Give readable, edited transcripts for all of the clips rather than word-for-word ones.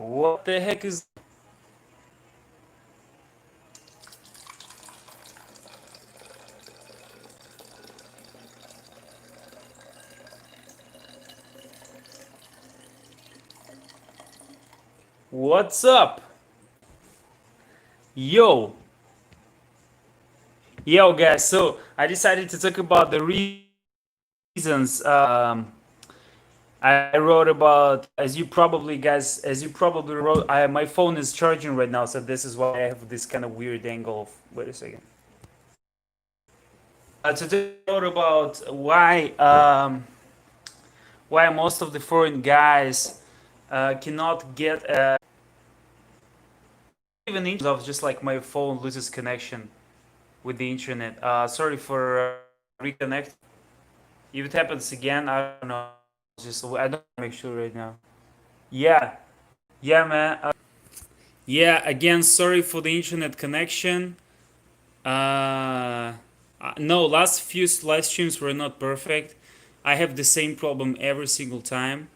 What the heck is... What's up? Yo. Yo, guys. So I decided to talk about the reasons I wrote about, as you probably wrote, my phone is charging right now, so this is why I have this kind of weird angle. Wait a second. Today I wrote about why most of the foreign guys cannot get even internet of, just like my phone loses connection with the internet. Sorry for reconnect. If it happens again, I don't know. Just I don't make sure right now. Yeah, yeah, man. Yeah, again, sorry for the internet connection. No, last few live streams were not perfect. I have the same problem every single time.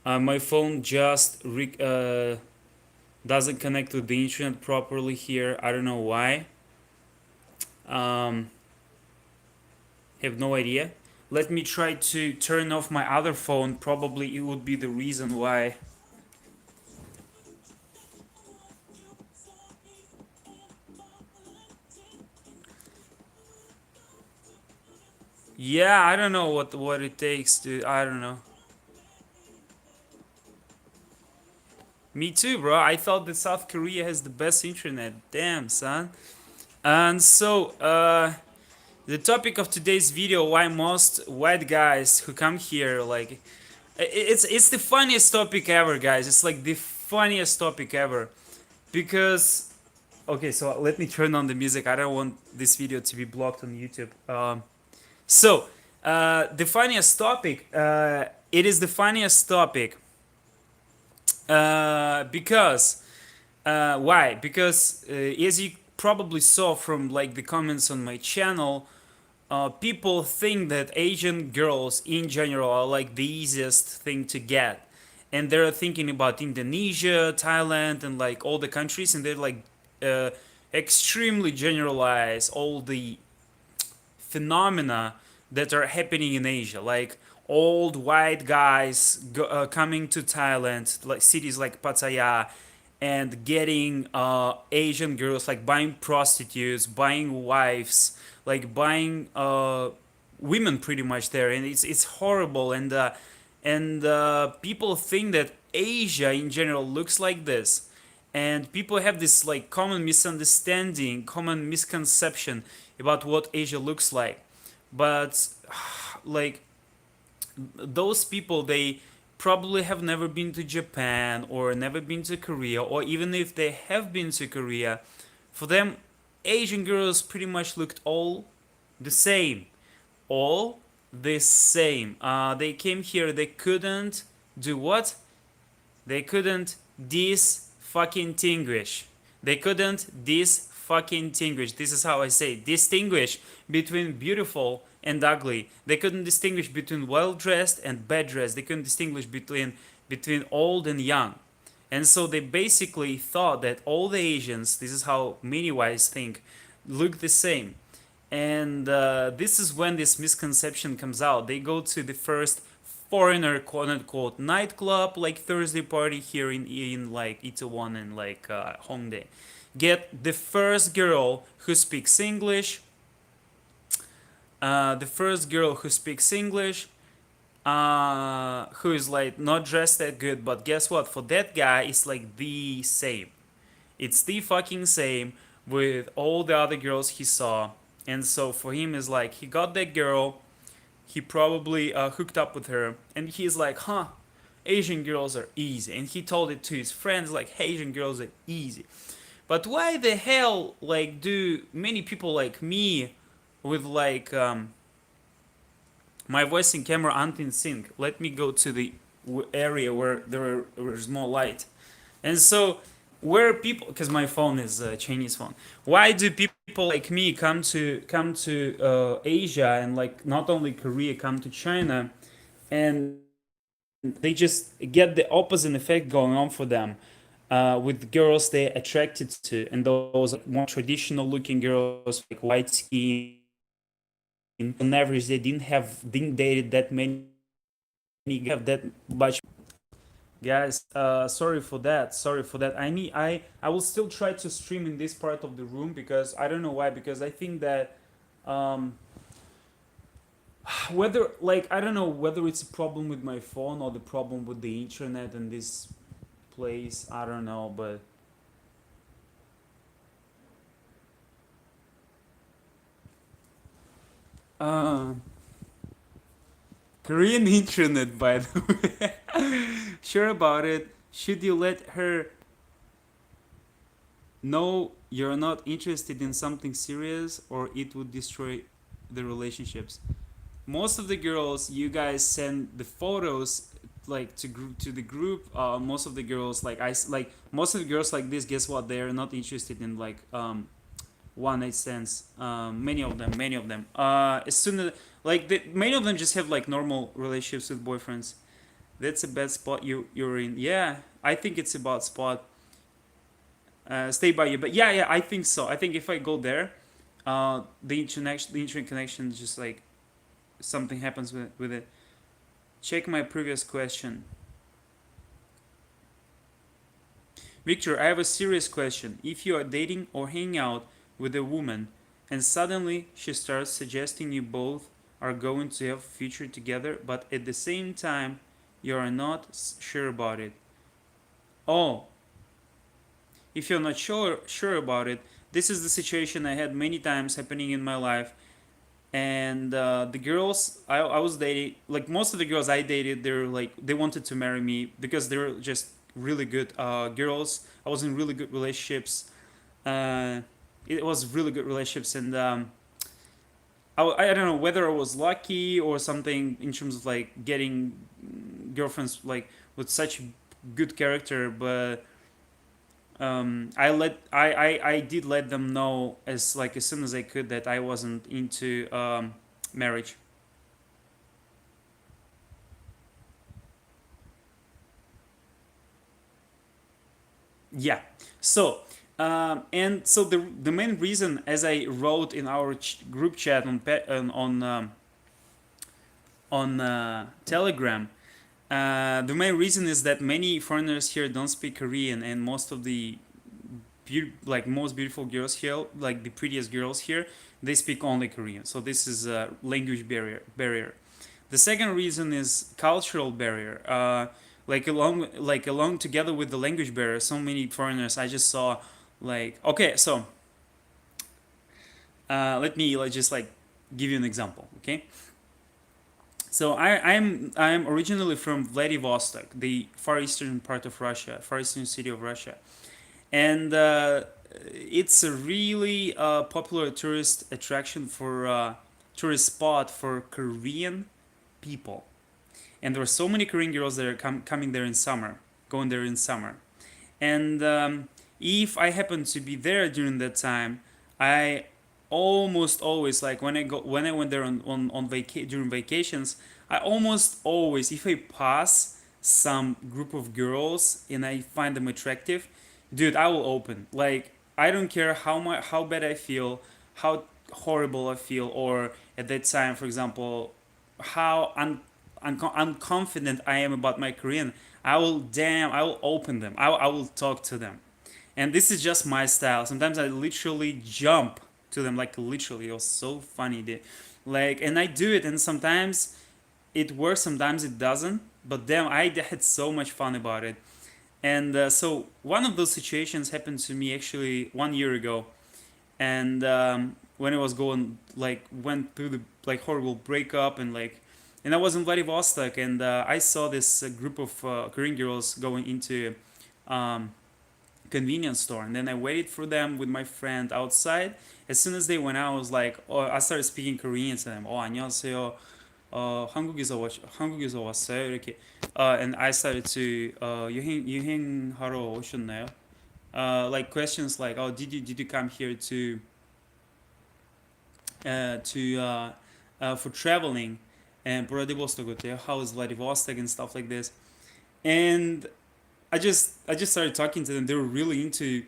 My phone just doesn't connect with the internet properly here. I don't know why. Have no idea. Let me try to turn off my other phone. Probably it would be the reason why. Yeah, I don't know what it takes to. I don't know. Me too, bro. I thought that South Korea has the best internet. Damn, son. And so, the topic of today's video: why most white guys who come here, like, it's the funniest topic ever, guys. It's like the funniest topic ever, because okay, so let me turn on the music. I don't want this video to be blocked on YouTube. So, the funniest topic. It is the funniest topic because why? Because as you probably saw from like the comments on my channel, people think that Asian girls in general are like the easiest thing to get, and they're thinking about Indonesia, Thailand, and like all the countries, and they're like extremely generalize all the phenomena that are happening in Asia, like old white guys coming to Thailand, like cities like Pattaya, and getting Asian girls, like buying prostitutes, buying wives, like buying women pretty much there, and it's horrible. And people think that Asia in general looks like this, and people have this like common misunderstanding, common misconception about what Asia looks like. But like those people, they probably have never been to Japan or never been to Korea, or even if they have been to Korea, for them Asian girls pretty much looked all the same. All the same. They came here, they couldn't do what? They couldn't dis fucking distinguish. They couldn't dis fucking distinguish. This is how I say distinguish between beautiful and ugly. They couldn't distinguish between well dressed and bad dressed. They couldn't distinguish between old and young. And so they basically thought that all the Asians, this is how many whites think, look the same. And this is when this misconception comes out. They go to the first foreigner quote unquote nightclub, like Thursday party here in like Itaewon and like Hongdae. Get the first girl who speaks English. The first girl who speaks English, who is like not dressed that good, but guess what? For that guy, it's like the same. It's the fucking same with all the other girls he saw. And so for him, is like he got that girl, he probably hooked up with her, and he's like, huh, Asian girls are easy. And he told it to his friends, like, hey, Asian girls are easy. But why the hell, like, do many people like me with like my voice and camera aren't in sync? Let me go to the area where there's more light. And so where people, because my phone is a Chinese phone, why do people like me come to Asia, and like not only Korea, come to China, and they just get the opposite effect going on for them? with girls they're attracted to, and those like, more traditional looking girls, like white skin. On average, they didn't dated that many, have that much. Guys, sorry for that. Sorry for that. I will still try to stream in this part of the room because I don't know why. Because I think that um, whether like I don't know whether it's a problem with my phone or the problem with the internet in this place. I don't know, but uh, Korean internet, by the way. Sure about it. Should you let her know you're not interested in something serious, or it would destroy the relationships? Most of the girls, you guys send the photos like to the group. Most of the girls, like most of the girls like this, guess what? They're not interested in like one night stands. Many of them. As soon as like many of them just have like normal relationships with boyfriends. That's a bad spot you're in. Yeah, I think it's about spot. Stay by you, but yeah, I think so. I think if I go there, the internet connection is just like something happens with it. Check my previous question. Victor, I have a serious question. If you are dating or hanging out with a woman and suddenly she starts suggesting you both are going to have a future together, but at the same time you are not sure about it. Oh, if you're not sure about it, this is the situation I had many times happening in my life. And the girls I was dating, like most of the girls I dated, they're like they wanted to marry me because they're just really good girls. I was in really good relationships. uh, it was really good relationships, and I don't know whether I was lucky or something in terms of like getting girlfriends like with such good character, but I did let them know as like as soon as I could that I wasn't into marriage. Yeah. So, and so the main reason, as I wrote in our group chat on Telegram, the main reason is that many foreigners here don't speak Korean, and most of the like most beautiful girls here, like the prettiest girls here, they speak only Korean. So this is a language barrier. The second reason is cultural barrier. Along together with the language barrier, so many foreigners I just saw, like okay, so let me like just like give you an example, okay? So I'm originally from Vladivostok, the far eastern part of Russia, far eastern city of Russia, and it's a really popular tourist attraction for tourist spot for Korean people. And there are so many Korean girls that are coming there in summer, going there in summer. And if I happen to be there during that time, I almost always like when I went there during vacations, I almost always, if I pass some group of girls and I find them attractive, dude, I will open. Like I don't care how bad I feel, how horrible I feel, or at that time, for example, how unconfident I am about my Korean. I will open them. I will talk to them. And this is just my style. Sometimes I literally jump to them, like literally. It was so funny. Like, and I do it, and sometimes it works, sometimes it doesn't. But damn, I had so much fun about it. And so one of those situations happened to me actually 1 year ago, and when I was going like went through the like horrible breakup, and I was in Vladivostok, and I saw this group of Korean girls going into um, convenience store, and then I waited for them with my friend outside. As soon as they went out, I was like, oh, I started speaking Korean to them. 안녕하세요. 한국에서 왔어요. 이렇게. And I started to 유행하러 오셨나요? Like questions like, oh, did you come here for traveling? And Vladivostok, how is Vladivostok and stuff like this. And I just started talking to them. They were really into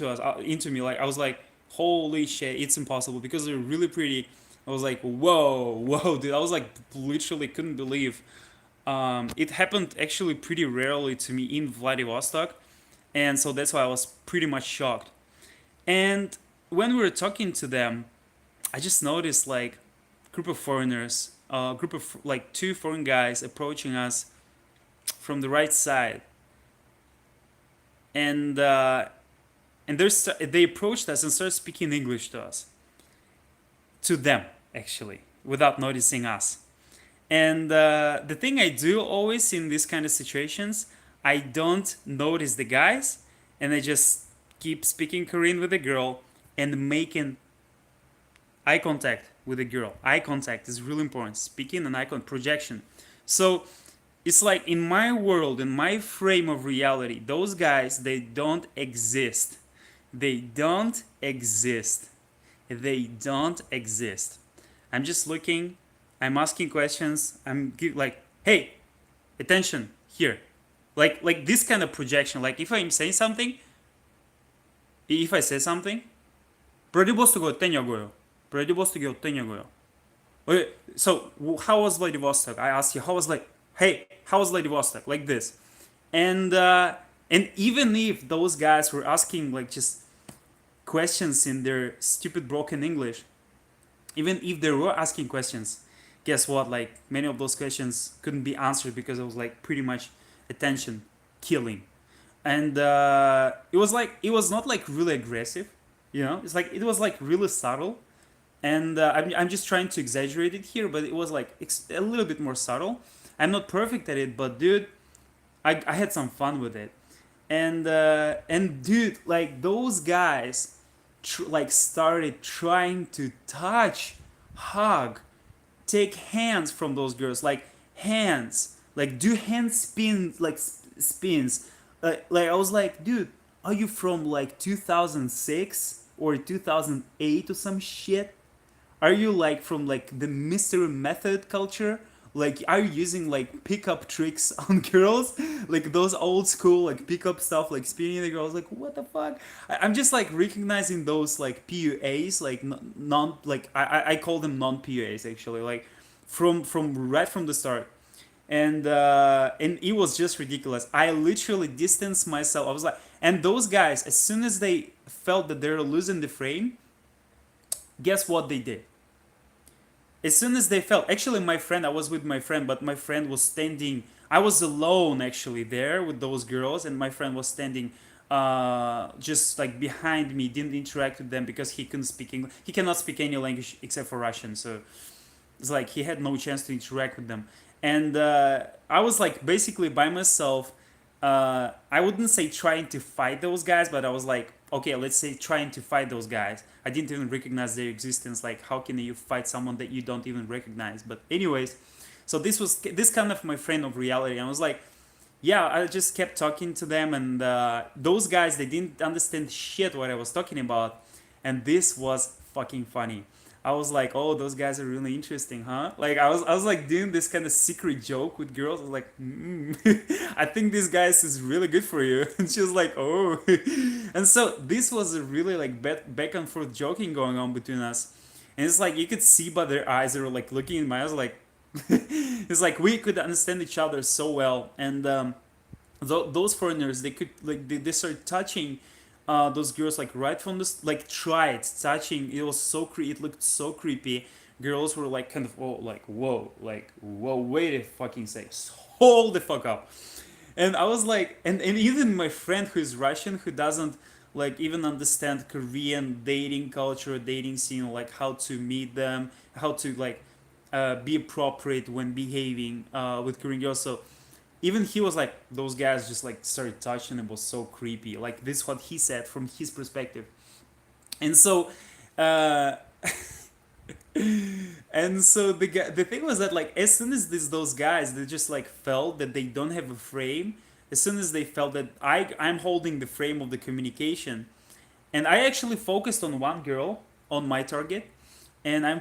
us, into me. Like I was like, holy shit, it's impossible because they're really pretty. I was like, whoa, whoa, dude. I was like, literally couldn't believe. It happened actually pretty rarely to me in Vladivostok, and so that's why I was pretty much shocked. And when we were talking to them, I just noticed like group of foreigners, group of like two foreign guys approaching us from the right side, and they approached us and started speaking English to us, to them actually, without noticing us. And the thing I do always in these kind of situations, I don't notice the guys, and I just keep speaking Korean with the girl and making eye contact with the girl. Eye contact is really important. Speaking and eye contact projection. So it's like in my world, in my frame of reality, those guys, they don't exist. They don't exist. They don't exist. I'm just looking, I'm asking questions, like, hey, attention here. Like this kind of projection. Like if I'm saying something, if I say something, Vladivostok 어땠냐고요? Vladivostok 어땠냐고요? Okay, so how was Vladivostok? I asked you, how was like, hey, how was Vladivostok? Like this. And even if those guys were asking like just questions in their stupid broken English, even if they were asking questions, guess what? Like many of those questions couldn't be answered because it was like pretty much attention killing, and it was not like really aggressive, you know. It's like it was like really subtle, and I'm just trying to exaggerate it here, but it was like a little bit more subtle. I'm not perfect at it, but dude, I had some fun with it, and dude, like those guys like started trying to touch, hug, take hands from those girls, like hands, like do hand spins, like spins. Like I was like, dude, are you from like 2006 or 2008 or some shit? Are you like from like the mystery method culture? Like, are you using like pickup tricks on girls, like those old school like pickup stuff, like spinning the girls? Like, what the fuck? I'm just like recognizing those like PUAs, like non, like I call them non PUAs actually, like from right from the start, and it was just ridiculous. I literally distanced myself. I was like, and those guys, as soon as they felt that they're losing the frame, guess what they did? As soon as they felt, actually my friend, I was with my friend, but my friend was standing, I was alone actually there with those girls, and my friend was standing just like behind me, didn't interact with them because he couldn't speak English. He cannot speak any language except for Russian, so it's like he had no chance to interact with them. And I was like basically by myself. I wouldn't say trying to fight those guys, but I was like, okay, let's say trying to fight those guys. I didn't even recognize their existence. Like, how can you fight someone that you don't even recognize? But anyways, so this was this kind of my frame of reality. I was like, yeah, I just kept talking to them, and those guys, they didn't understand shit what I was talking about, and this was fucking funny. I was like, oh, those guys are really interesting, huh? Like I was like doing this kind of secret joke with girls. I was like, I think this guys is really good for you, and she was like, oh, and so this was a really like back and forth joking going on between us, and it's like you could see by their eyes they were like looking in my eyes like, it's like we could understand each other so well, and those foreigners, they could like they started touching those girls like right from this, like tried touching. It was so it looked so creepy. Girls were like kind of, oh, like whoa, wait a fucking sec, hold the fuck up. And I was like, and even my friend who is Russian, who doesn't like even understand Korean dating culture, dating scene, like how to meet them, how to like be appropriate when behaving with Korean girls. So even he was like, those guys just like started touching. It was so creepy. Like this is what he said from his perspective. And so uh and so the thing was that like as soon as those guys, they just like felt that they don't have a frame, as soon as they felt that I'm holding the frame of the communication, and I actually focused on one girl, on my target, and I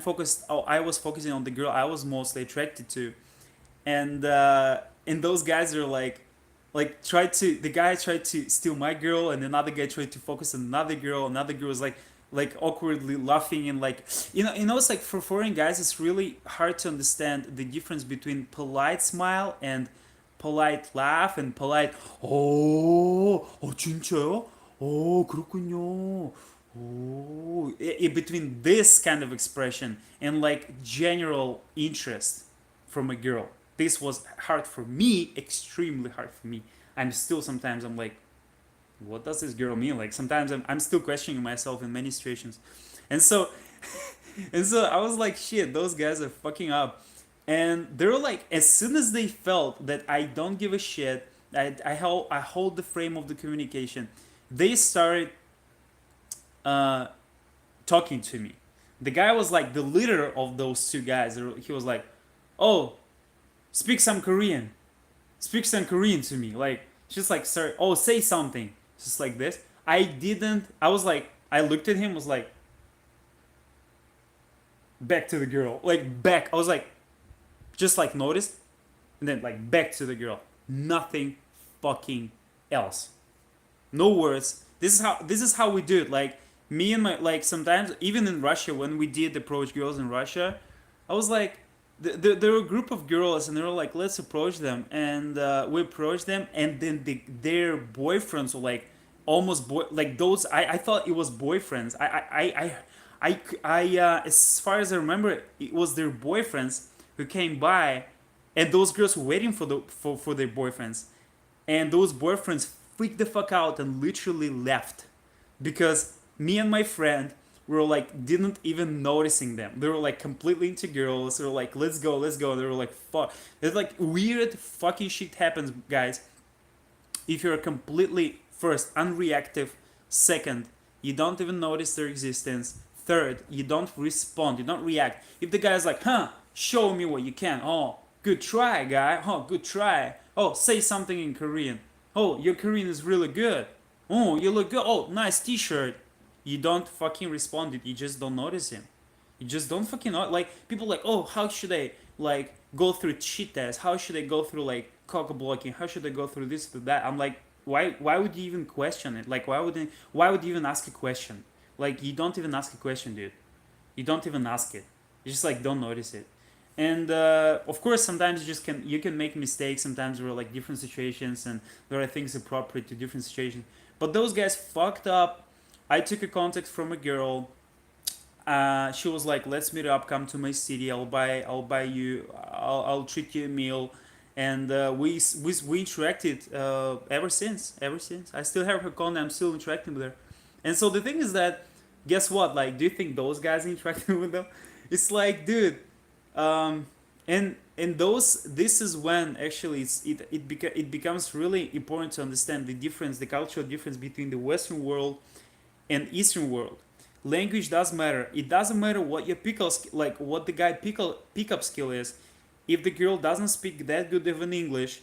was focusing on the girl I was mostly attracted to, and those guys are like tried to the guy tried to steal my girl, and another guy tried to focus on another girl. Another girl was like awkwardly laughing, and like it's like for foreign guys it's really hard to understand the difference between polite smile and polite laugh and polite 진짜요? 그렇군요. Between this kind of expression and like general interest from a girl. This was hard for me, extremely hard for me. I'm still sometimes I'm like, what does this girl mean? Like sometimes I'm still questioning myself in many situations, and so and so I was like, shit, those guys are fucking up, and they're like, as soon as they felt that I don't give a shit, I hold the frame of the communication, they started uh, talking to me. The guy was like the leader of those two guys. He was like, oh, speak some Korean, speak some Korean to me. Like, just like, sir, oh, say something. Just like this. I didn't, I was like, I looked at him, was like, back to the girl. Like, back. I was like, just like noticed, and then like back to the girl. Nothing fucking else. No words. This is how we do it. Like, me and my, like, sometimes, even in Russia, when we did approach girls in Russia, I was like, there were a group of girls and they were like, let's approach them, and we approached them, and then their boyfriends were like almost like those, I thought it was boyfriends. As far as I remember, it was their boyfriends who came by, and those girls were waiting for their boyfriends, and those boyfriends freaked the fuck out and literally left, because me and my friend were like didn't even noticing them. They were like completely into girls. They were like, let's go, let's go. They were like, fuck. It's like weird fucking shit happens, guys, if you're completely, first, unreactive, second, you don't even notice their existence, third, you don't respond, you don't react. If the guy's like, huh, show me what you can. Oh, good try, guy. Oh, good try. Oh, say something in Korean. Oh, your Korean is really good. Oh, you look good. Oh, nice t-shirt. You don't fucking respond it. You just don't notice him. You just don't fucking know. Like, people like, oh, how should I like go through cheat tests? How should I go through like cock blocking? How should I go through this to that? I'm like, why would you even question it? Like, why would you even ask a question? Like, you don't even ask a question, dude. You don't even ask it. You just like don't notice it. And of course, sometimes you can make mistakes. Sometimes there are like different situations, and there are things appropriate to different situations. But those guys fucked up. I took a contact from a girl. She was like, "Let's meet up. Come to my city. I'll buy you. I'll treat you a meal." And we interacted ever since. Ever since, I still have her contact. I'm still interacting with her. And so the thing is that, guess what? Like, do you think those guys interacting with them? It's like, dude, um, and those, this is when actually it becomes really important to understand the difference, the cultural difference between the Western world and Eastern world. Language does matter. It doesn't matter what your like what the guy pickup skill is. If the girl doesn't speak that good of an English,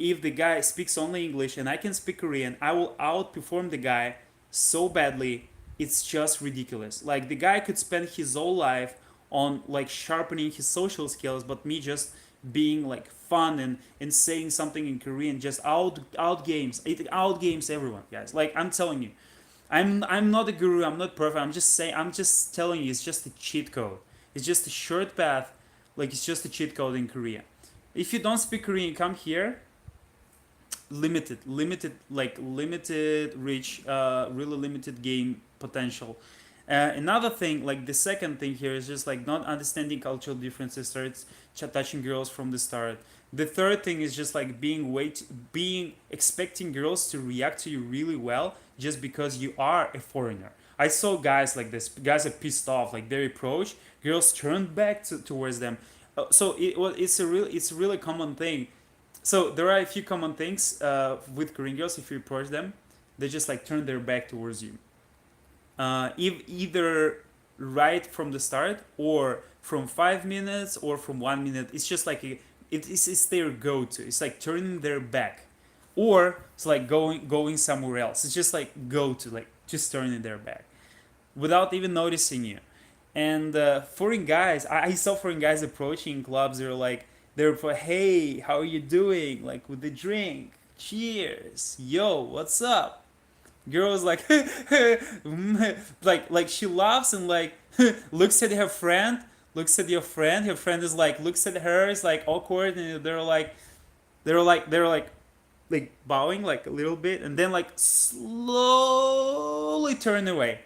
if the guy speaks only English and I can speak Korean, I will outperform the guy so badly. It's just ridiculous. Like, the guy could spend his whole life on like sharpening his social skills, but me just being like fun and saying something in Korean just out games, it out games everyone, guys. Like, I'm telling you, I'm not a guru. I'm not perfect. I'm just telling you, it's just a cheat code. It's just a short path. Like, it's just a cheat code in Korea. If you don't speak Korean, come here. Limited reach, really limited game potential. Another thing, like the second thing here, is just like not understanding cultural differences, starts touching girls from the start. The third thing is just like being expecting girls to react to you really well just because you are a foreigner. I saw guys like this. Guys are pissed off. Like, they approach, girls turn back towards them. So it's a really common thing. So there are a few common things with Korean girls. If you approach them, they just like turn their back towards you. If either right from the start, or from 5 minutes, or from 1 minute, it's just like it's their go-to. It's like turning their back, or it's like going somewhere else. It's just like go-to, like just turning their back without even noticing you. And foreign guys, I saw foreign guys approaching clubs. They're like, hey, how are you doing? Like, with the drink, cheers, yo, what's up? Girl is like, like she laughs and like looks at her friend, looks at your friend. Her friend is like looks at her, is like awkward, and they're like bowing like a little bit, and then like slowly turn away,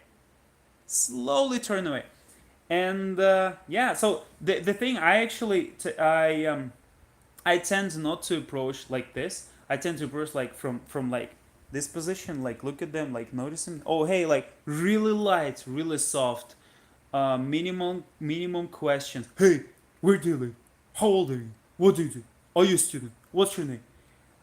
and yeah. So the thing I actually I tend not to approach like this. I tend to approach like from like this position, like look at them, like notice them. Oh hey, like really light, really soft. Minimum questions. Hey, where do you live? How old are you? What do you do? Are you a student? What's your name?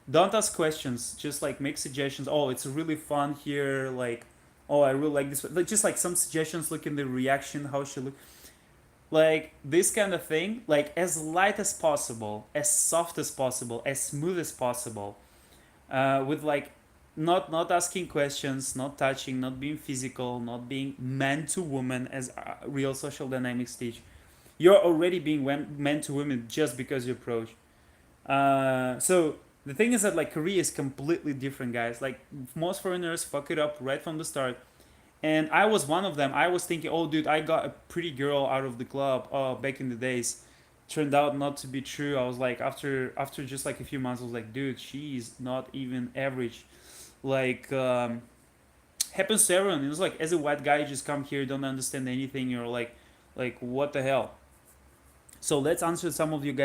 Don't ask questions. Just like make suggestions. Oh, it's really fun here. Like, oh, I really like this. Like just like some suggestions. Look in the reaction. How she look. Like this kind of thing. Like as light as possible, as soft as possible, as smooth as possible. With like not asking questions, not touching, not being physical, not being man to woman as real social dynamics teach. You're already being man to women just because you approach. So the thing is that like Korea is completely different, guys. Like most foreigners fuck it up right from the start, and I was one of them. I was thinking, oh, dude, I got a pretty girl out of the club. Oh, back in the days, turned out not to be true. I was like, after just like a few months, I was like, dude, she's not even average. Like happens to everyone. It was like as a white guy, you just come here, don't understand anything. You're like what the hell? So let's answer some of your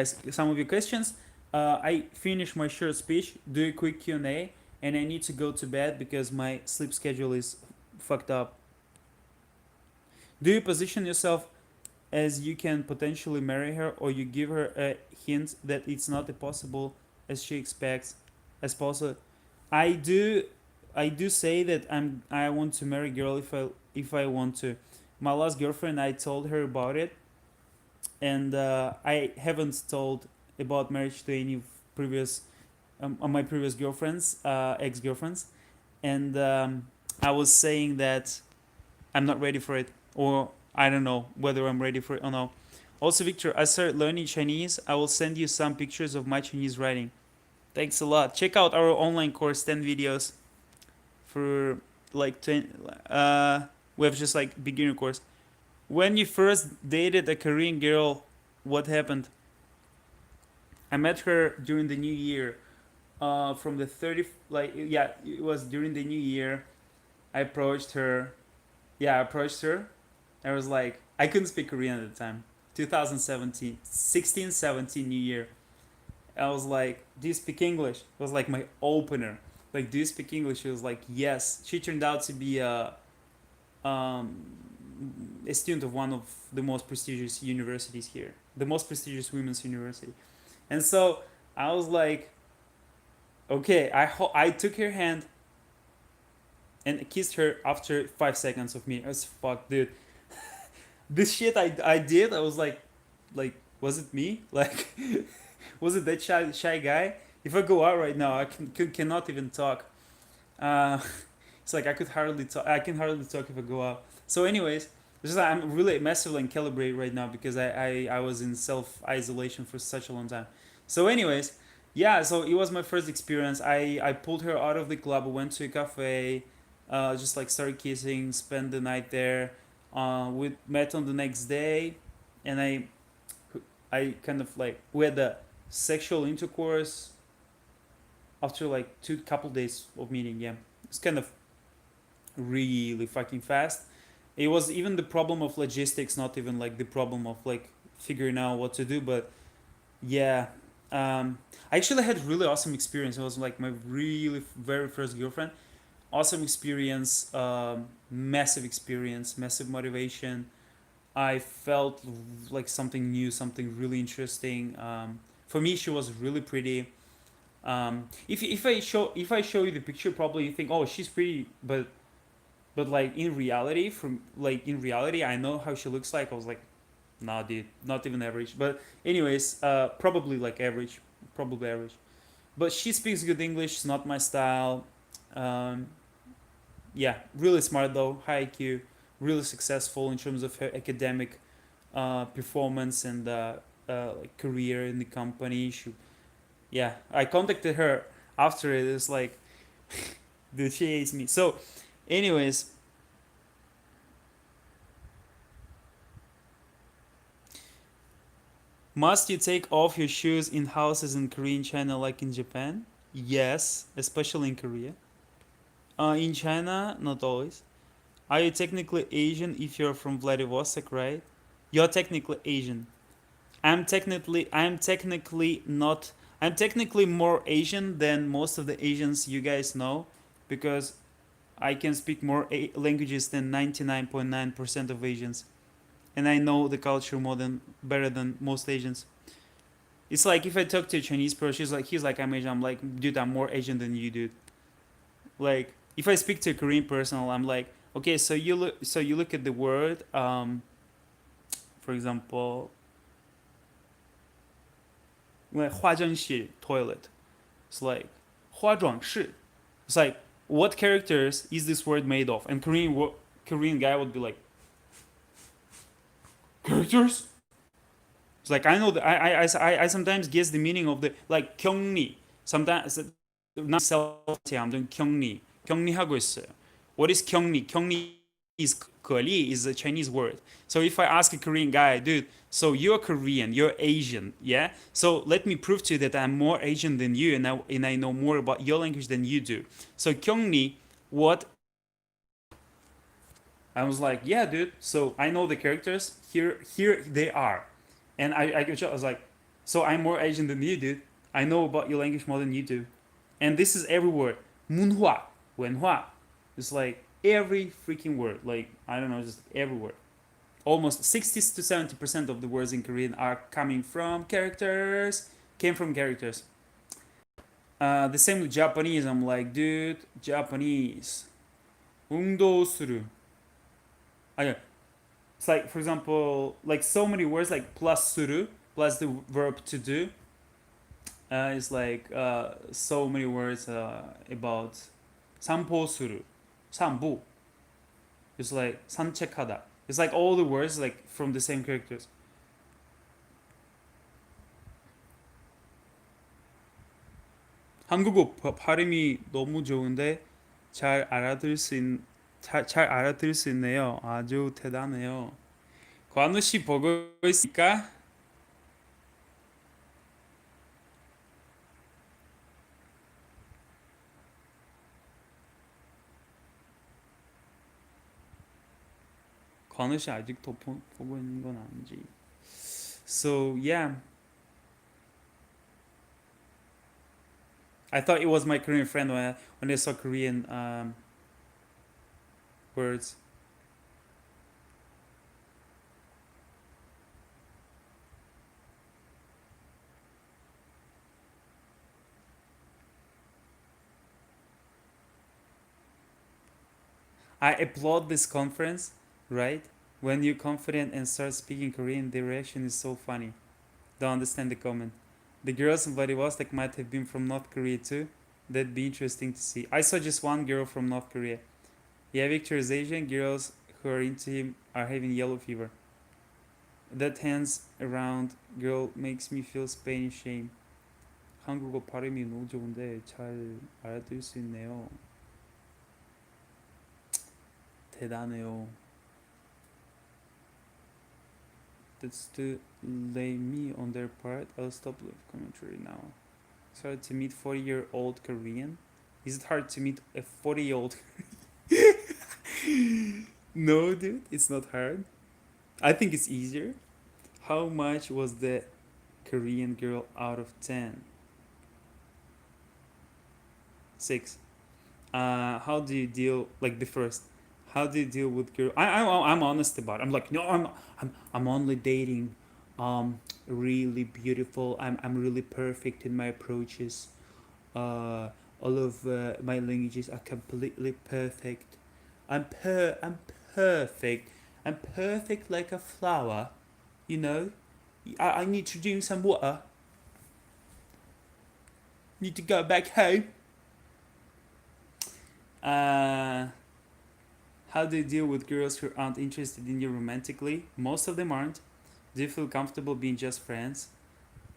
questions. I finished my short speech, do a quick Q&A, and I need to go to bed because my sleep schedule is fucked up. Do you position yourself as you can potentially marry her, or you give her a hint that it's not as possible as she expects as possible? I do I do say that I want to marry a girl if I want to. My last girlfriend, I told her about it, and I haven't told about marriage to any previous my previous girlfriends, ex girlfriends, and I was saying that I'm not ready for it, or I don't know whether I'm ready for it or no. Also, Victor, I started learning Chinese. I will send you some pictures of my Chinese writing. Thanks a lot. Check out our online course, 10 videos for like 10. We have just like beginner course. When you first dated a Korean girl, what happened? I met her during the new year. From the 30, like, yeah, it was during the new year. I approached her. Yeah, I approached her. I was like, I couldn't speak Korean at the time. 2017, 16, 17 New Year. I was like, do you speak English? It was like my opener. Like, do you speak English? She was like, yes. She turned out to be um, a student of one of the most prestigious universities here, the most prestigious women's university. And so I was like, okay, I took her hand and kissed her after 5 seconds of me. I was fuck, dude. This shit I did. I was like, was it me? Like, was it that shy guy? If I go out right now, I cannot even talk. Uh, it's like I could hardly talk. I can hardly talk if I go out. So, anyways, just I'm really massively uncalibrated right now because I was in self isolation for such a long time. So, anyways, yeah. So it was my first experience. I pulled her out of the club. Went to a cafe. Just like started kissing. Spent the night there. We met on the next day, and I kind of like we had a sexual intercourse after like two couple days of meeting. Yeah, it's kind of really fucking fast. It was even the problem of logistics, not even like the problem of like figuring out what to do. But yeah, I actually had really awesome experience. It was like my really very first girlfriend. Awesome experience, massive experience, massive motivation. I felt like something new, something really interesting. For me, she was really pretty. If I show you the picture, probably you think, oh, she's pretty, but like in reality, I know how she looks like. I was like, nah, dude, not even average. But anyways, probably like average, probably average. But she speaks good English. It's not my style. Um, yeah, really smart though, high IQ, really successful in terms of her academic performance and like career in the company. Yeah, I contacted her. after it, it's like, dude, she hates me. So, anyways, must you take off your shoes in houses in Korean China like in Japan? Yes, especially in Korea. In China, not always. Are you technically Asian if you're from Vladivostok, right? You're technically Asian. I'm technically not. I'm technically more Asian than most of the Asians you guys know, because I can speak more languages than 99.9% of Asians, and I know the culture more than better than most Asians. It's like if I talk to a Chinese person, he's like, I'm Asian. I'm like, dude, I'm more Asian than you, dude. Like, if I speak to a Korean person, I'm like, okay, so you look at the word, for example, like 化妆室 toilet. It's like 化妆室. It's like, what characters is this word made of? And Korean guy would be like, characters? It's like, I know that I sometimes guess the meaning of the, like, 경리. Sometimes not self I'm doing 경리. 경리 하고 있어요. What is 경리? 경리 is 可리 is a Chinese word. So if I ask a Korean guy, dude, so you're Korean, you're Asian, yeah? So let me prove to you that I'm more Asian than you, and I know more about your language than you do. So 경리, what? I was like, yeah, dude. So I know the characters. Here they are, and I was like, so I'm more Asian than you, dude. I know about your language more than you do, and this is every word. 문화, wenhua. It's like every freaking word. Like, I don't know, just every word. Almost 60 to 70% of the words in Korean are coming from characters. Came from characters. The same with Japanese. I'm like, dude, Japanese. 운동する. It's like, for example, like so many words like plus suru, plus the verb to do. It's like so many words about 산보 suru, 산보. It's like 산책하다. It's like all the words like from the same characters. 한국어 발음이 너무 좋은데 잘 알아들을 수 있네요. 아주 대단해요. 관우 씨 보고 있으니까 관우 씨 아직도 보고 있는 건 아닌지. So yeah, I thought it was my Korean friend when I saw Korean words. I applaud this conference, right? When you're confident and start speaking Korean, the reaction is so funny. Don't understand the comment. The girls in Vladivostok might have been from North Korea too. That'd be interesting to see. I saw just one girl from North Korea. Yeah, Victor is Asian. Girls who are into him are having yellow fever. That hands around girl makes me feel Spanish shame. 한국어 발음이 너무 좋은데 잘 알아들을 수 있네요. 대단해요. That's to lay me on their part. I'll stop live commentary now. It's hard to meet 40-year-old Korean. Is it hard to meet a 40-year-old? No, dude, it's not hard. I think it's easier. How much was the Korean girl out of 10? 6. How do you deal, like the first? How do you deal with girl? I'm honest about it. I'm like, no, I'm only dating really beautiful. I'm really perfect in my approaches. All of my languages are completely perfect. I'm perfect. I'm perfect like a flower. You know, I need to drink some water. Need to go back home. How do you deal with girls who aren't interested in you romantically? Most of them aren't. Do you feel comfortable being just friends?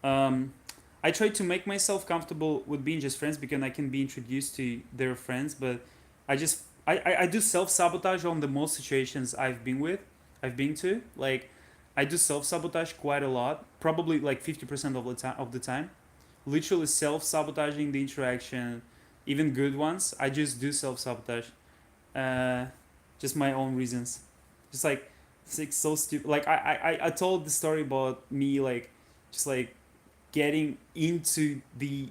Um, I try to make myself comfortable with being just friends because I can be introduced to their friends, but I do self sabotage on the most situations I've been to. Like I do self sabotage quite a lot, probably like 50% of the time. Literally self sabotaging the interaction, even good ones. I just do self sabotage, uh, just my own reasons. Just like it's like so stupid. Like I told the story about me like just like getting into the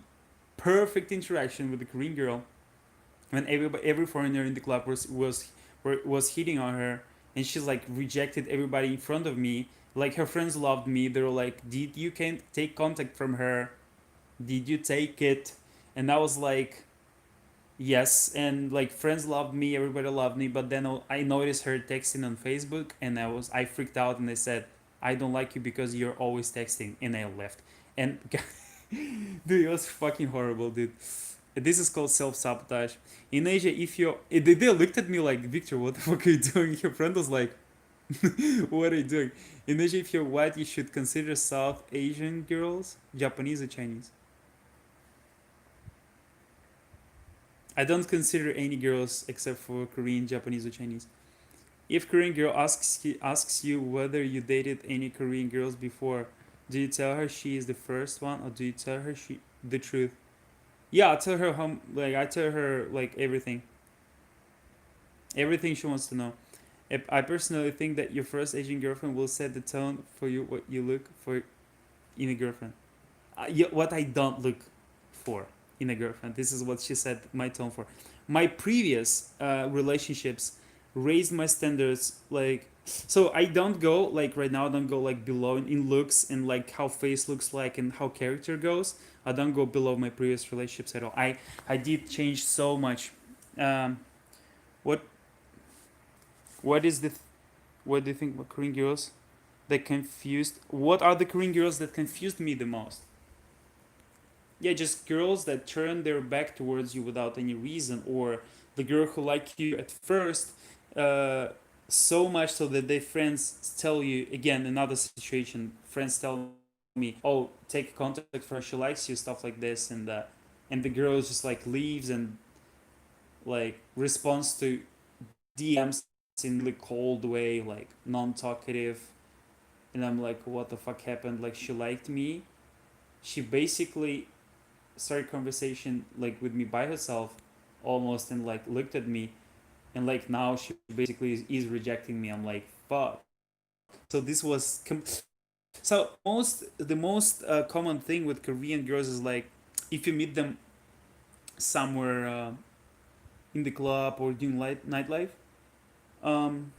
perfect interaction with the Korean girl when every foreigner in the club was hitting on her, and she's like rejected everybody in front of me. Like her friends loved me. They were like, "Did you can take contact from her? Did you take it?" And I was like, "Yes." And like friends loved me, everybody loved me. But then I noticed her texting on Facebook, and I freaked out, and I said, "I don't like you because you're always texting," and I left. And dude, it was fucking horrible, dude. This is called self sabotage. In Asia, if you they looked at me like, Victor, what the fuck are you doing? Your friend was like, what are you doing? In Asia, if you're white, you should consider South Asian girls Japanese or Chinese. I don't consider any girls except for Korean, Japanese, or Chinese. If Korean girl asks you whether you dated any Korean girls before, do you tell her she is the first one, or do you tell her the truth? Yeah, I tell her I tell her like everything she wants to know. I personally think that your first Asian girlfriend will set the tone for you what you look for in a girlfriend. Yeah, what I don't look for in a girlfriend. This is what she said my tone for. My previous relationships raised my standards like so I don't go like right now I don't go like below in looks and like how face looks like and how character goes. I don't go below my previous relationships at all. I did change so much. Um, what what is the what do you think about Korean girls that confused? What are the Korean girls that confused me the most? Yeah, just girls that turn their back towards you without any reason, or the girl who like you at first, uh, so much so that their friends tell you again another situation. Friends tell me, "Oh, take contact for her. She likes you," stuff like this, and the girl just like leaves and like responds to DMs in really cold way, like non-talkative, and I'm like, "What the fuck happened?" Like she liked me. She basically started conversation like with me by herself almost and like looked at me and like now she basically is rejecting me. I'm like fuck. So this was so most the most common thing with Korean girls is like if you meet them somewhere in the club or doing nightlife, um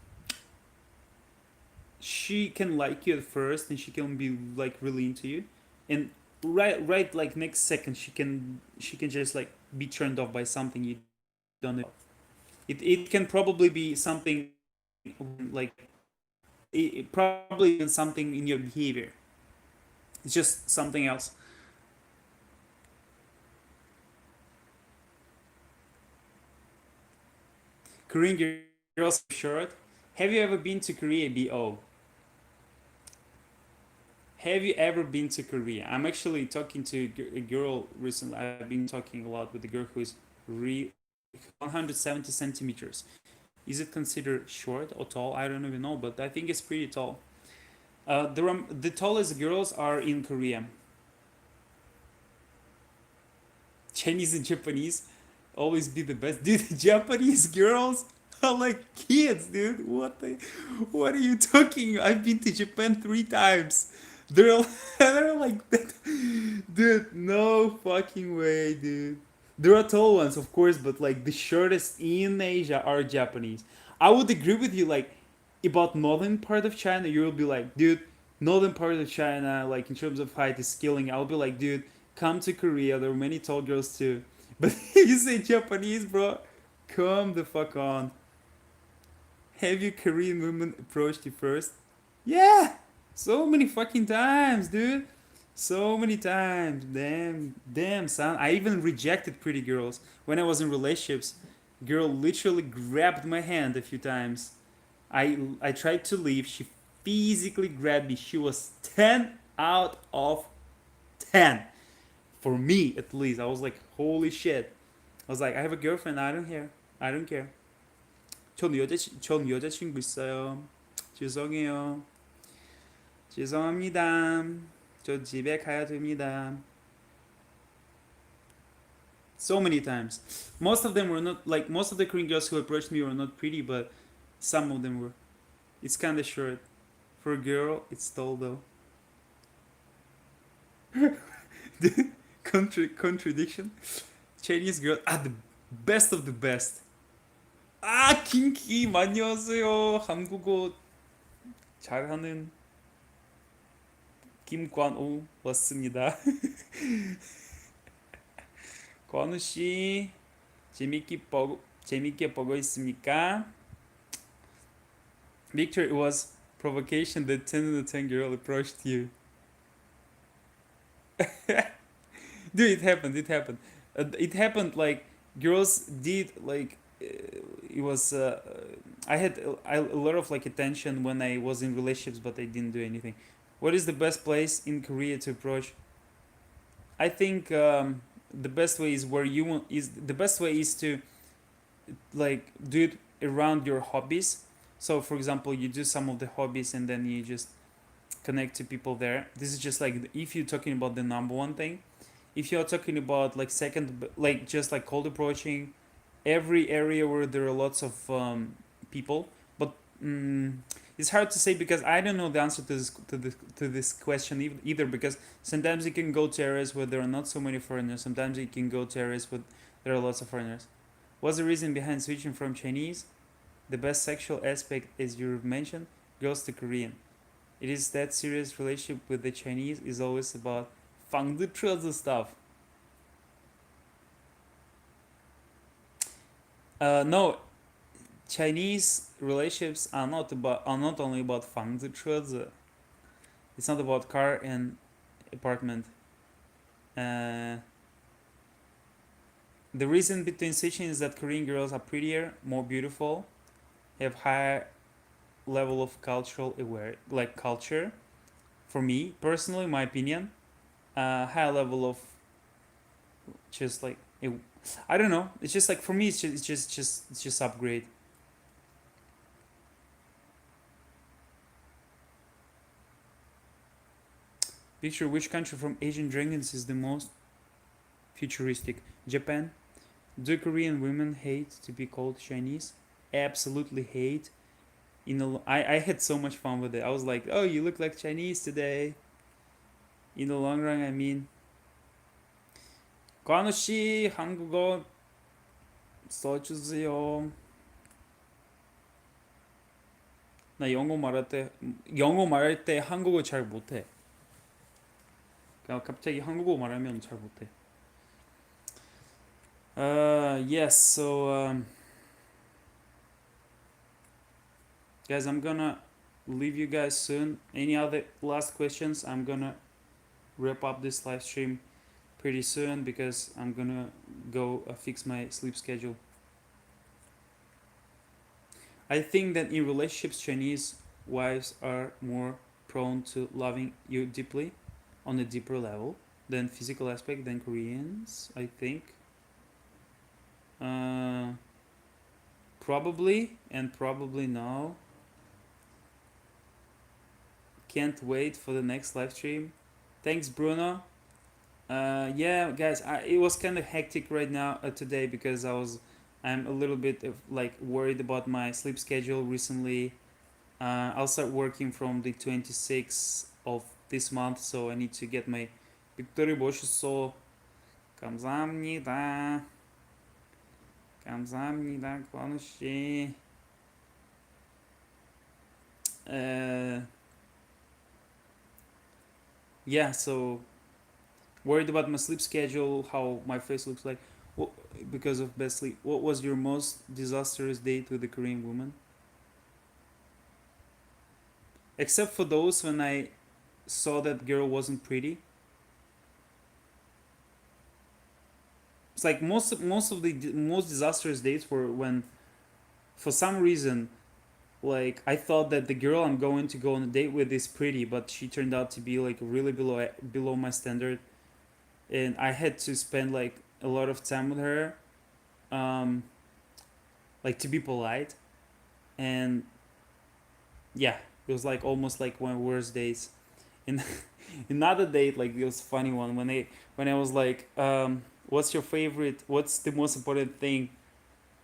she can like you at first and she can be like really into you, and right like next second she can just like be turned off by something you don't know. It can probably be something like it probably is something in your behavior. It's just something else. Korean girls short. Have you ever been to Korea? Bo. Have you ever been to Korea? I'm actually talking to a girl recently. I've been talking a lot with a girl who is 170 centimeters. Is it considered short or tall? I don't even know, but I think it's pretty tall. The tallest girls are in Korea. Chinese and Japanese always be the best. Dude, Japanese girls are like kids, dude. What are you talking? I've been to Japan 3 times. They're they're like that. Dude, no fucking way, dude. There are tall ones, of course, but like the shortest in Asia are Japanese. I would agree with you, like about northern part of China, you will be like, dude, northern part of China, like in terms of height is killing. I'll be like, dude, come to Korea. There are many tall girls too. But you say Japanese, bro, come the fuck on. Have you Korean women approached you first? Yeah, so many fucking times, dude. So many times. Damn, son. I even rejected pretty girls when I was in relationships. Girl literally grabbed my hand a few times. I tried to leave. She physically grabbed me. She was 10 out of 10. For me, at least, I was like, holy shit. I was like, I have a girlfriend. I don't care. I don't care. 전 여자친구 있어요. 죄송해요. 죄송합니다. 저 집에 가야 됩니다. So many times. Most of them were not like most of the Korean girls who approached me were not pretty, but some of them were. It's kind of short. For a girl, it's tall though. Contradiction. Chinese girl are the best of the best. 아, 킹키 안녕하세요. 한국어 잘하는 김관우 왔습니다. 관우 씨 재밌게 보고 있습니까? Victor, it was provocation that 10 out of 10 girl approached you. Dude, it happened. It happened like girls did like it was. I had a lot of like attention when I was in relationships, but I didn't do anything. What is the best place in Korea to approach? I think the best way is where you want is the best way is to like do it around your hobbies. So, for example, you do some of the hobbies and then you just connect to people there. This is just like if you're talking about the number one thing. If you're talking about like second, like just like cold approaching, every area where there are lots of people, but it's hard to say because I don't know the answer to this question either because sometimes you can go to areas where there are not so many foreigners. Sometimes you can go to areas where there are lots of foreigners. What's the reason behind switching from Chinese? The best sexual aspect, as you mentioned, goes to Korean. It is that serious relationship with the Chinese is always about 房子车子 stuff. No, Chinese relationships are not only about 房子车子. It's not about car and apartment. The reason between switching is that Korean girls are prettier, more beautiful, have higher level of cultural culture. For me personally, my opinion, high level of just like I don't know. It's just like for me, it's just upgrade. Picture which country from Asian Dragons is the most futuristic? Japan. Do Korean women hate to be called Chinese? Absolutely hate. I had so much fun with it. I was like, oh, you look like Chinese today. In the long run, I mean. 관우 씨 한국어 써주세요. 나 영어 말할 때 한국어 잘 못해. 그냥 갑자기 한국어 말하면 잘 못해. Yes. So guys, I'm gonna leave you guys soon. Any other last questions? I'm gonna wrap up this live stream pretty soon because I'm gonna go fix my sleep schedule. I think that in relationships, Chinese wives are more prone to loving you deeply on a deeper level than physical aspect than Koreans, I think. Probably and probably no. Can't wait for the next live stream. Thanks, Bruno. Yeah, guys, it was kind of hectic right now today because I'm a little bit like worried about my sleep schedule recently. I'll start working from the 26th of this month, so I need to get my 빅토리 멋있어. 감사합니다. 감사합니다, 관우 씨. Yeah, so worried about my sleep schedule, how my face looks like because of bad sleep. What was your most disastrous date with a Korean woman? Except for those when I saw that girl wasn't pretty. It's like most of the most disastrous dates were when, for some reason, like I thought that the girl I'm going to go on a date with is pretty, but she turned out to be like really below my standard. and I had to spend like a lot of time with her, um, like to be polite, and yeah, it was like almost like one of the worst days. And another date, like it was funny one when I was like, what's your favorite? What's the most important thing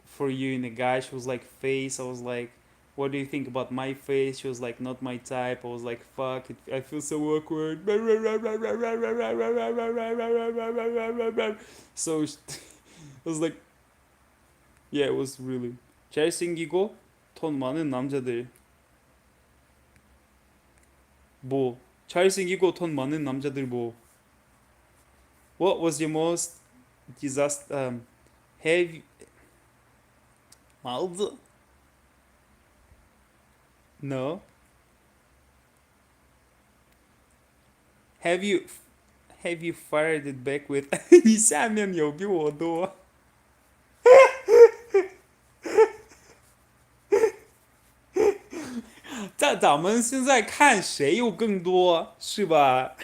for you in a guy? She was like face. I was like, what do you think about my face? She was like, not my type. I was like, fuck, I feel so awkward. So it was like, yeah, it was really 잘생기고 돈 많은 남자들 뭐 잘생기고 돈 많은 남자들 뭐 what was your most disaster have you, maldı no have you have you fired it back with 你下面有比我多咱们现在看谁有更多是吧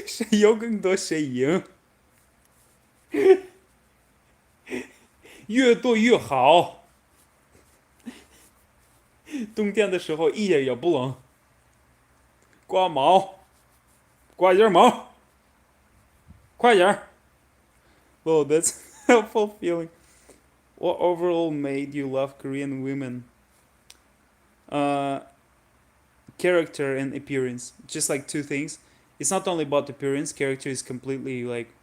谁有更多谁赢越多越好冬天的时候一点也不冷刮毛刮一点毛快点儿 oh that's a helpful feeling what overall made you love Korean women uh character and appearance just like two things it's not only about appearance character is completely like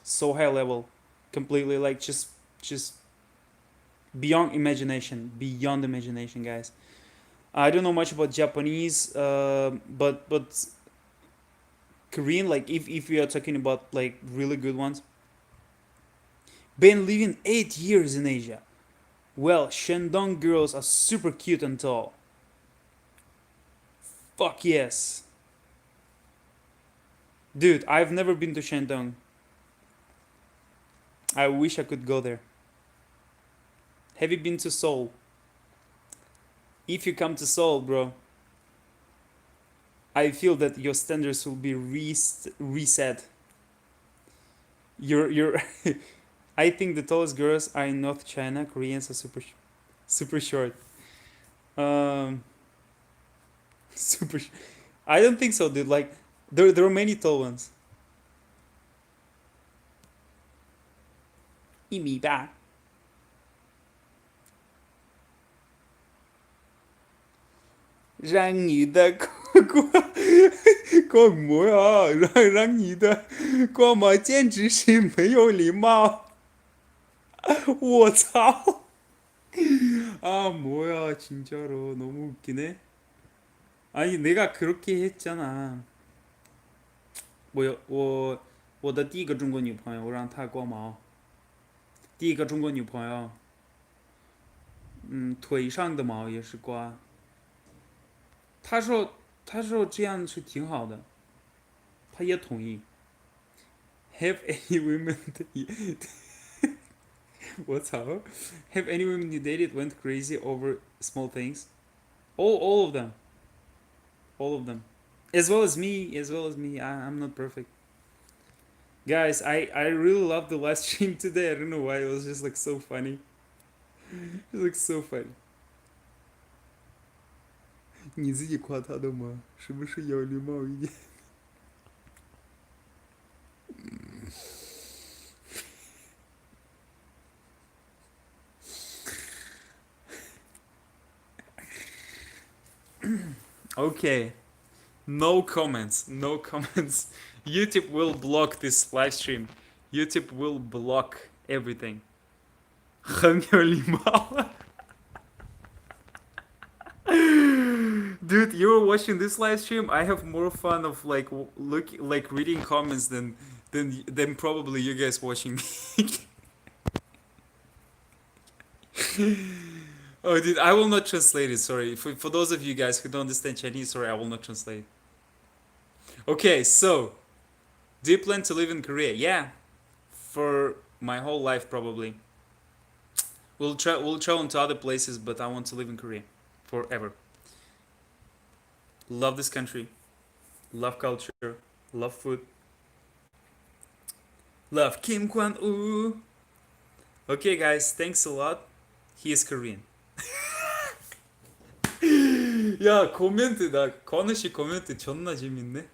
so high level completely like just beyond imagination guys I don't know much about Japanese but Korean like if we are talking about like really good ones been living 8 years in Asia well Shandong girls are super cute and tall fuck yes dude I've never been to Shandong I wish I could go there have you been to Seoul if you come to Seoul bro I feel that your standards will be reset. You're I think the tallest girls are in North China. Koreans are super short. Um, super. I don't think so, dude. Like there are many tall ones. 1米8让你的光魔啊，让你的光芒简直是没有礼貌。我操！ 아 뭐야 진짜로 너무 웃기네. 아니 내가 그렇게 했잖아. 我的第一个中国女朋友，我让她刮毛，第一个中国女朋友，腿上的毛也是刮，她说她说这样是挺好的，她也同意。Have any women what's up? Have any women you dated went crazy over small things? All of them, all of them, as well as me. I'm not perfect, guys. I really loved the last stream today. I don't know why it was just like so funny. It was like so funny. 你自己夸他的吗？是不是有礼貌一点？ Okay, no comments, no comments. YouTube will block this live stream. YouTube will block everything. 很有礼貌 Dude, you're watching this live stream. I have more fun of like like reading comments than probably you guys watching me. Oh, dude, I will not translate it. Sorry. For those of you guys who don't understand Chinese, sorry, I will not translate. Okay, so do you plan to live in Korea? Yeah, for my whole life probably. We'll travel to other places, but I want to live in Korea forever. Love this country. Love culture. Love food. Love Kim Kwan Oo. Okay, guys, thanks a lot. He is Korean. 야, 코멘트, 나, 건우씨 코멘트 존나 재밌네.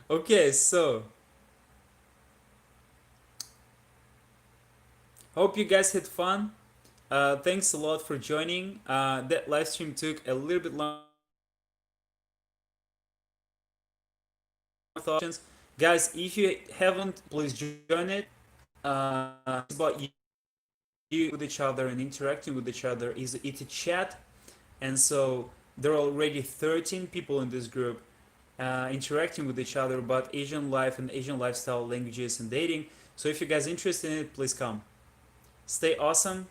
Okay, so, hope you guys had fun. Thanks a lot for joining. That live stream took a little bit long. Thoughts. Guys, if you haven't, please join it. It's about you with each other and interacting with each other. It's a chat, and so there are already 13 people in this group interacting with each other about Asian life and Asian lifestyle, languages, and dating. So if you guys are interested in it, please come. Stay awesome,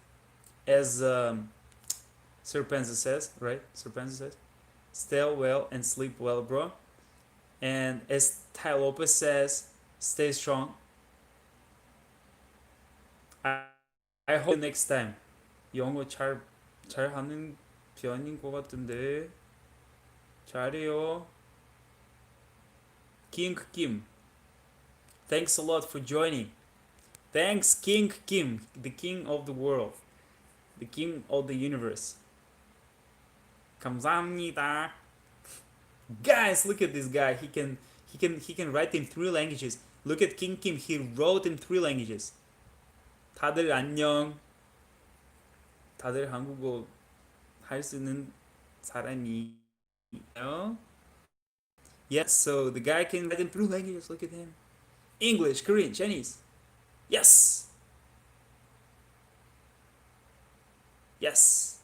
as Sir Penza says, right? Sir Penza says, stay well and sleep well, bro. And as Ty Lopez says, stay strong. I, I hope next time. 영어 잘하는 편인 것 같은데. 잘해요. King Kim. Thanks a lot for joining. Thanks, King Kim, the king of the world, the king of the universe. 감사합니다. Guys, look at this guy. He can write in 3 languages. Look at King Kim. He wrote in 3 languages. 다들 안녕. 다들 한국어 할 수 있는 사람이에요. Yes, so the guy can write in 3 languages. Look at him. English, Korean, Chinese. Yes. Yes.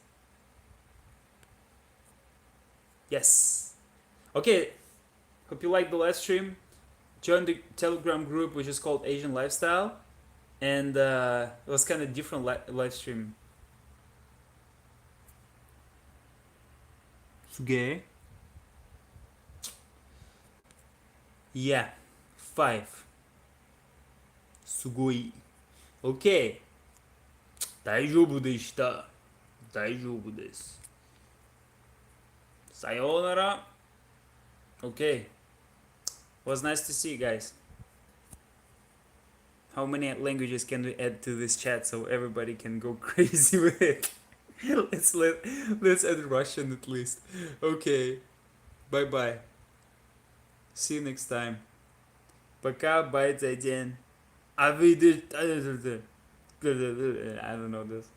Yes. Okay. Hope you liked the live stream. Join the Telegram group, which is called Asian Lifestyle, and it was kind of different live stream. Suge. Yeah. 5. Sugoi. Okay. 大丈夫でした. 大丈夫です. Sayonara. Okay. Was nice to see you guys. How many languages can we add to this chat so everybody can go crazy with it? let's add Russian at least. Okay. Bye bye. See you next time. Пока, bye, 再见. I don't know this.